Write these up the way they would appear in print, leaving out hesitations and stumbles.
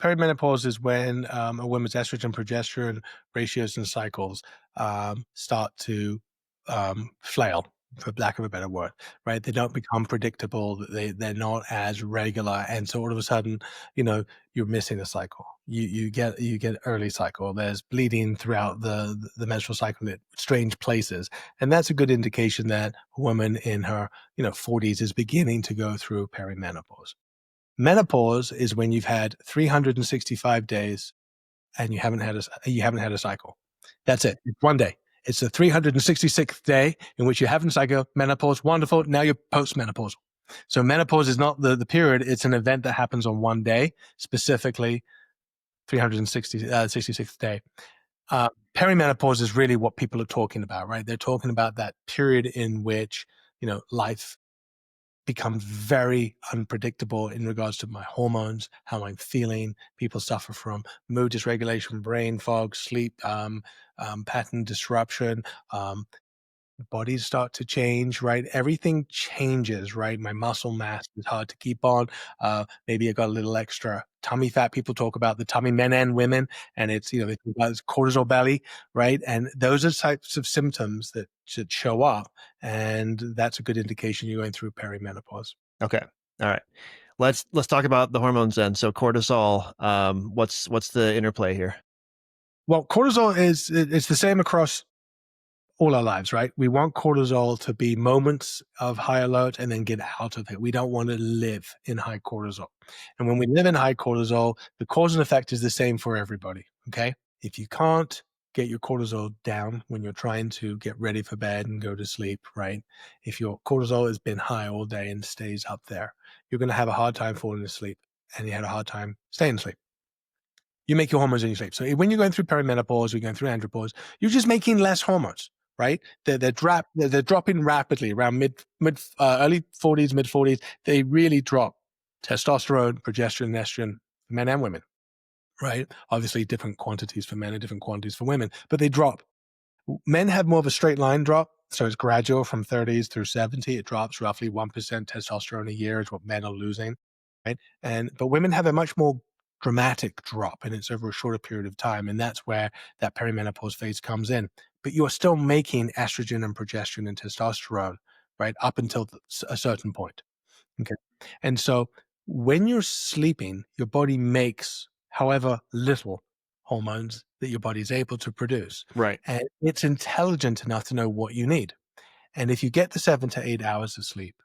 Perimenopause is when a woman's estrogen progesterone ratios and cycles start to flail, for lack of a better word, right? They don't become predictable. They're not as regular, and so all of a sudden, you know, you're missing a cycle. You get early cycle. There's bleeding throughout the menstrual cycle at strange places, and that's a good indication that a woman in her 40s is beginning to go through perimenopause. Menopause is when you've had 365 days and you haven't had a cycle. That's it. It's one day. It's the 366th day in which you haven't cycle. Menopause, wonderful. Now you're postmenopausal. So menopause is not the period. It's an event that happens on one day, specifically 366th day. Perimenopause is really what people are talking about, right? They're talking about that period in which, life become very unpredictable in regards to my hormones, how I'm feeling. People suffer from mood dysregulation, brain fog, sleep pattern disruption. Bodies start to change, right? Everything changes, right? My muscle mass is hard to keep on. Maybe I got a little extra tummy fat. People talk about the tummy, men and women, and it's, they talk about this cortisol belly, right? And those are types of symptoms that should show up. And that's a good indication you're going through perimenopause. Okay. All right. Let's talk about the hormones then. So cortisol, what's the interplay here? Well, cortisol it's the same across all our lives, right? We want cortisol to be moments of high alert and then get out of it. We don't want to live in high cortisol. And when we live in high cortisol, the cause and effect is the same for everybody. Okay. If you can't get your cortisol down when you're trying to get ready for bed and go to sleep, right? If your cortisol has been high all day and stays up there, you're going to have a hard time falling asleep and you had a hard time staying asleep. You make your hormones in your sleep. So when you're going through perimenopause, you're going through andropause, you're just making less hormones, right? They're dropping rapidly around early 40s, mid 40s. They really drop testosterone, progesterone, estrogen, for men and women, right? Obviously, different quantities for men and different quantities for women, but they drop. Men have more of a straight line drop. So it's gradual from 30s through 70. It drops roughly 1% testosterone a year is what men are losing, right? But women have a much more dramatic drop, and it's over a shorter period of time. And that's where that perimenopause phase comes in. But you're still making estrogen and progesterone and testosterone, right? Up until a certain point. Okay. And so when you're sleeping, your body makes however little hormones that your body is able to produce. Right. And it's intelligent enough to know what you need. And if you get the 7 to 8 hours of sleep,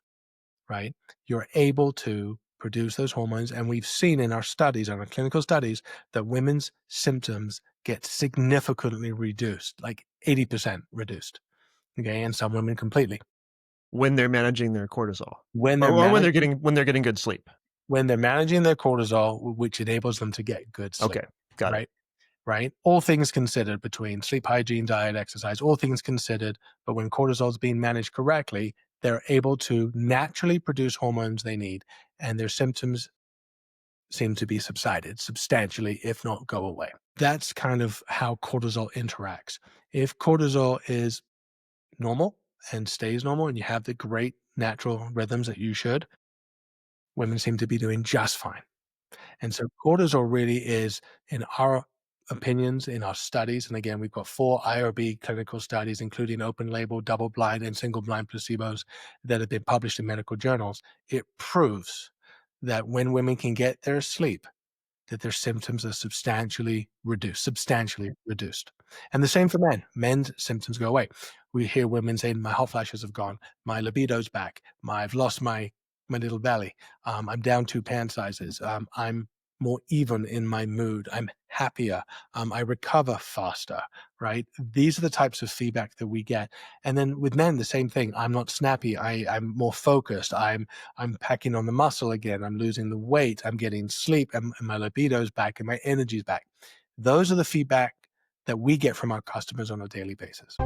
right, you're able to produce those hormones. And we've seen in our studies, in our clinical studies, that women's symptoms get significantly reduced, like 80% reduced. Okay. And some women completely. When they're managing their cortisol When they're or managing when they're getting good sleep. when they're managing their cortisol, which enables them to get good sleep, Okay. Got it. right? Right? All things considered between sleep hygiene, diet, exercise, all things considered. But when cortisol is being managed correctly, they're able to naturally produce hormones they need, and their symptoms seem to be subsided substantially, if not go away. That's kind of how cortisol interacts. If cortisol is normal and stays normal, and you have the great natural rhythms that you should, women seem to be doing just fine. And so cortisol really is, in our opinions, in our studies, and again, we've got 4 IRB clinical studies, including open label, double blind, and single blind placebos that have been published in medical journals. It proves that when women can get their sleep, that their symptoms are substantially reduced. And the same for men. Men's symptoms go away. We hear women saying, my hot flashes have gone, my libido's back, I've lost my little belly, I'm down 2 pant sizes, I'm more even in my mood, I'm happier, I recover faster, right? These are the types of feedback that we get. And then with men, the same thing. I'm not snappy. I'm more focused. I'm packing on the muscle again. I'm losing the weight. I'm getting sleep, and my libido's back, and my energy's back. Those are the feedback that we get from our customers on a daily basis.